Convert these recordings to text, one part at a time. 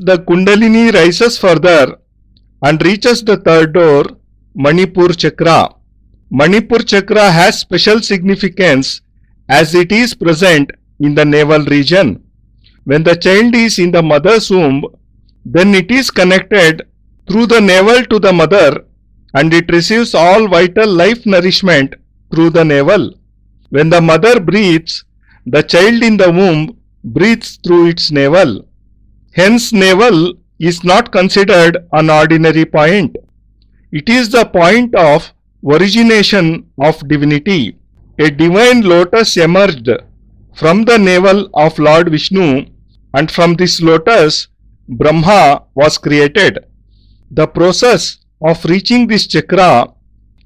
The Kundalini rises further and reaches the third door, Manipur Chakra. Manipur Chakra has special significance as it is present in the navel region. When the child is in the mother's womb, then it is connected through the navel to the mother and it receives all vital life nourishment through the navel. When the mother breathes, the child in the womb breathes through its navel. Hence, navel is not considered an ordinary point. It is the point of origination of divinity. A divine lotus emerged from the navel of Lord Vishnu, and from this lotus, Bramha was created. The process of reaching this chakra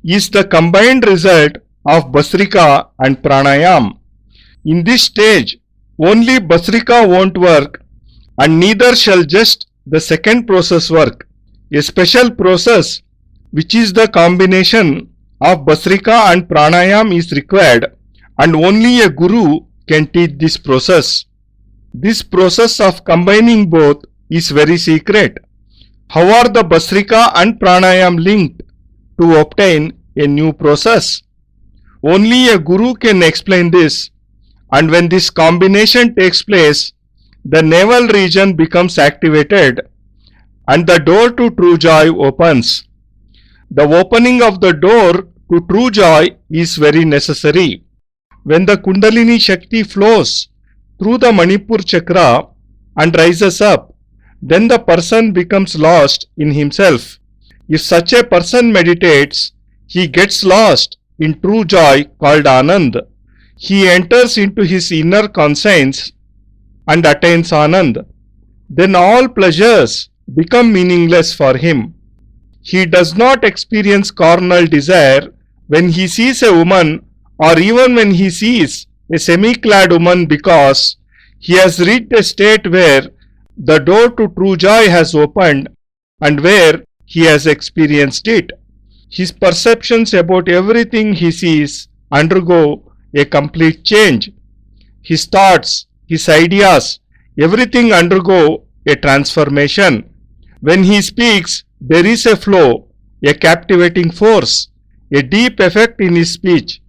is the combined result of Basrika and Pranayam. In this stage, only Basrika won't work, and neither shall just the second process work. A special process, which is the combination of Basrika and Pranayam, is required, and only a guru can teach this process. This process of combining both is very secret. How are the Basrika and Pranayam linked to obtain a new process? Only a guru can explain this, and when this combination takes place, the navel region becomes activated and the door to true joy opens. The opening of the door to true joy is very necessary. When the Kundalini Shakti flows through the Manipur Chakra and rises up, then the person becomes lost in himself. If such a person meditates, he gets lost in true joy called Anand. He enters into his inner conscience and attains Anand. Then all pleasures become meaningless for him. He does not experience carnal desire when he sees a woman or even when he sees a semi-clad woman, because he has reached a state where the door to true joy has opened and where he has experienced it. His perceptions about everything he sees undergo a complete change. His thoughts, his ideas, everything undergo a transformation. When he speaks, there is a flow, a captivating force, a deep effect in his speech.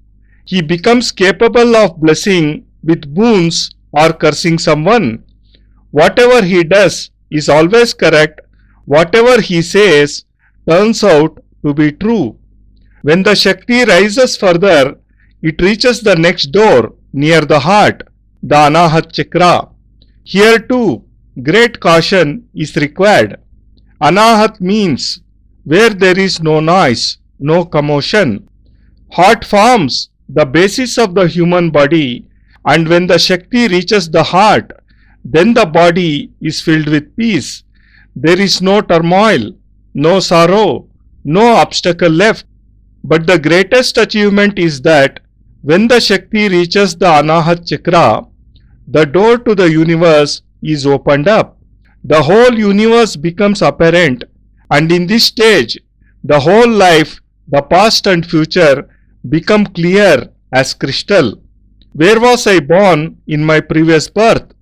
He becomes capable of blessing with boons or cursing someone. Whatever he does is always correct. Whatever he says turns out to be true. When the Shakti rises further, it reaches the next door near the heart, the Anahat Chakra. Here too, great caution is required. Anahat means where there is no noise, no commotion. Heart forms the basis of the human body, and when the Shakti reaches the heart, then the body is filled with peace. There is no turmoil, no sorrow, no obstacle left. But the greatest achievement is that when the Shakti reaches the Anahat Chakra, the door to the universe is opened up. The whole universe becomes apparent, and in this stage, the whole life, the past and future, become clear as crystal. Where was I born in my previous birth?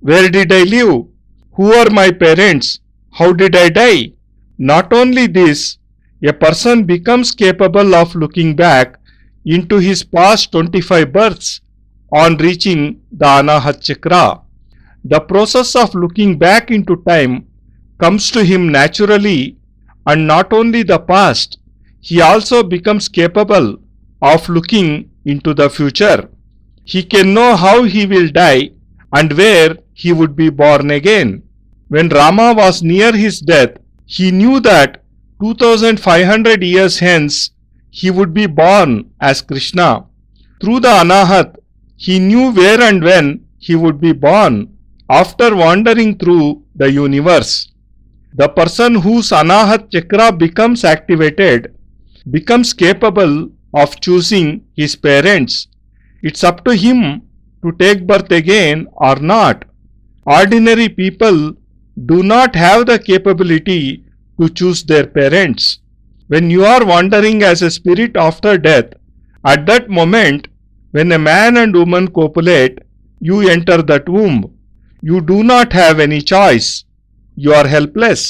Where did I live? Who are my parents? How did I die? Not only this, a person becomes capable of looking back into his past 25 births on reaching the Anahat Chakra. The process of looking back into time comes to him naturally, and not only the past, he also becomes capable of looking into the future. He can know how he will die and where he would be born again. When Rama was near his death, he knew that 2500 years hence he would be born as Krishna. Through the Anahat, he knew where and when he would be born after wandering through the universe. The person whose Anahat Chakra becomes activated becomes capable of choosing his parents. It's up to him to take birth again or not. Ordinary people do not have the capability to choose their parents. When you are wandering as a spirit after death, at that moment, when a man and woman copulate, you enter that womb. You do not have any choice. you are helpless.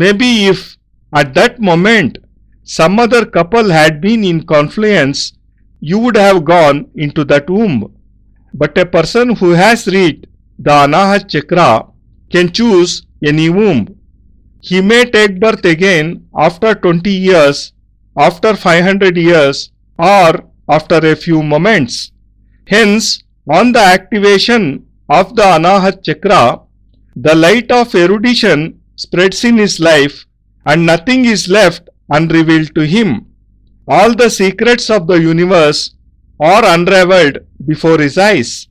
Maybe if at that moment some other couple had been in confluence, you would have gone into that womb. But a person who has reached the Anahat Chakra can choose any womb. He may take birth again after 20 years, after 500 years, or after a few moments. Hence, on the activation of the Anahat Chakra, the light of erudition spreads in his life and nothing is left unrevealed to him. All the secrets of the universe are unraveled before his eyes.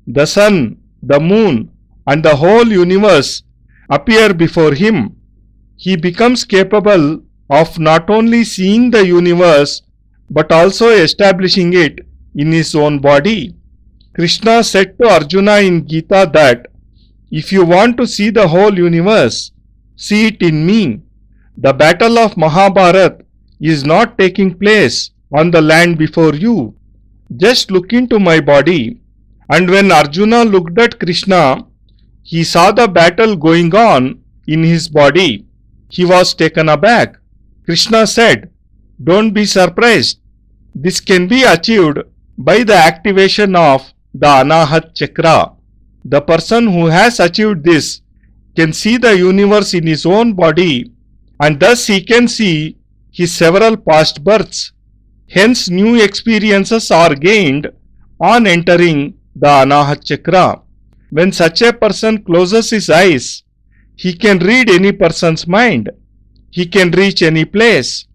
The sun, the moon, and the whole universe appear before him. He becomes capable of not only seeing the universe but also establishing it in his own body. Krishna said to Arjuna in Gita that, if you want to see the whole universe, see it in me. The battle of Mahabharata is not taking place on the land before you. Just look into my body. And when Arjuna looked at Krishna, he saw the battle going on in his body. He was taken aback. Krishna said, don't be surprised. This can be achieved by the activation of the Anahat Chakra. The person who has achieved this can see the universe in his own body, and thus he can see his several past births. Hence new experiences are gained on entering the Anahat Chakra. When such a person closes his eyes, he can read any person's mind. He can reach any place.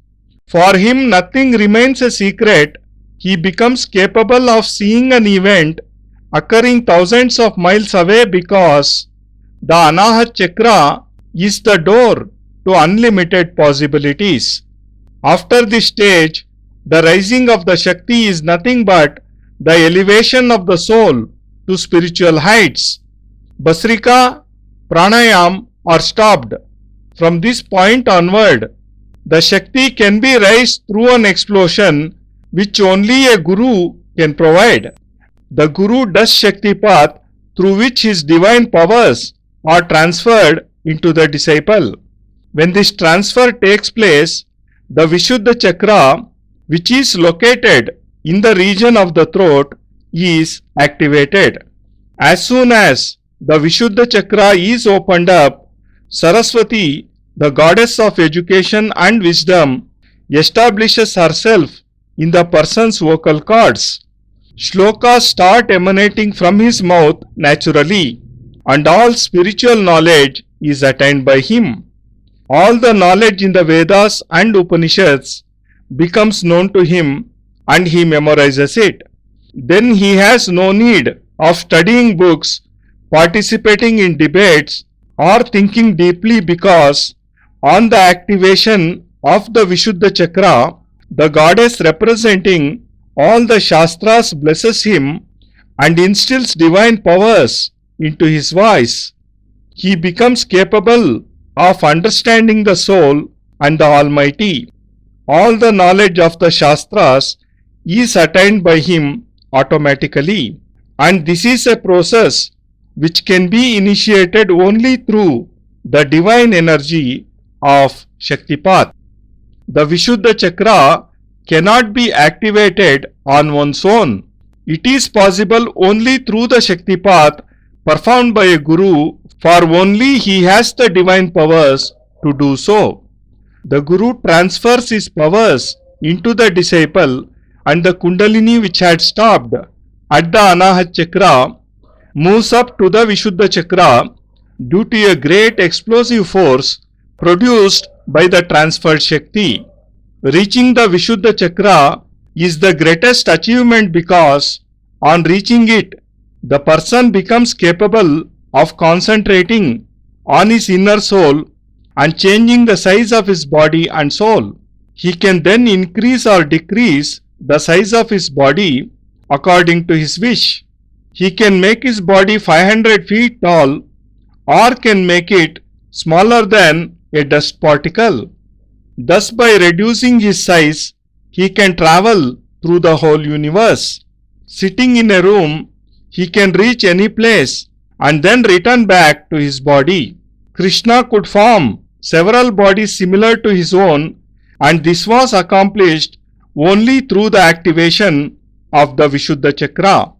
For him nothing remains a secret. He becomes capable of seeing an event occurring thousands of miles away because the Anahat Chakra is the door to unlimited possibilities. After this stage, the rising of the Shakti is nothing but the elevation of the soul to spiritual heights. Basrika, Pranayam are stopped. From this point onward, the Shakti can be raised through an explosion which only a Guru can provide. The Guru does Shaktipat through which his divine powers are transferred into the disciple. When this transfer takes place, the Vishuddha Chakra, which is located in the region of the throat, is activated. As soon as the Vishuddha Chakra is opened up, Saraswati, the goddess of education and wisdom, establishes herself in the person's vocal cords. Shlokas start emanating from his mouth naturally, and all spiritual knowledge is attained by him. All the knowledge in the Vedas and Upanishads becomes known to him and he memorizes it. Then he has no need of studying books, participating in debates, or thinking deeply because on the activation of the Vishuddha Chakra, the goddess representing all the Shastras blesses him and instills divine powers into his voice. He becomes capable of understanding the soul and the Almighty. All the knowledge of the Shastras is attained by him automatically, and this is a process which can be initiated only through the divine energy of Shaktipat. The Vishuddha Chakra cannot be activated on one's own. It is possible only through the Shaktipat performed by a Guru, for only he has the divine powers to do so. The Guru transfers his powers into the disciple, and the Kundalini which had stopped at the Anahat Chakra moves up to the Vishuddha Chakra due to a great explosive force produced by the transferred Shakti. Reaching the Vishuddha Chakra is the greatest achievement because on reaching it, the person becomes capable of concentrating on his inner soul and changing the size of his body and soul. He can then increase or decrease the size of his body according to his wish. He can make his body 500 feet tall or can make it smaller than a dust particle. Thus, by reducing his size, he can travel through the whole universe. Sitting in a room, he can reach any place and then return back to his body. Krishna could form several bodies similar to his own, and this was accomplished only through the activation of the Vishuddha Chakra.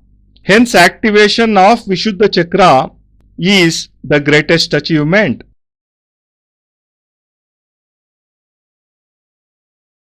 Hence, activation of Vishuddha Chakra is the greatest achievement.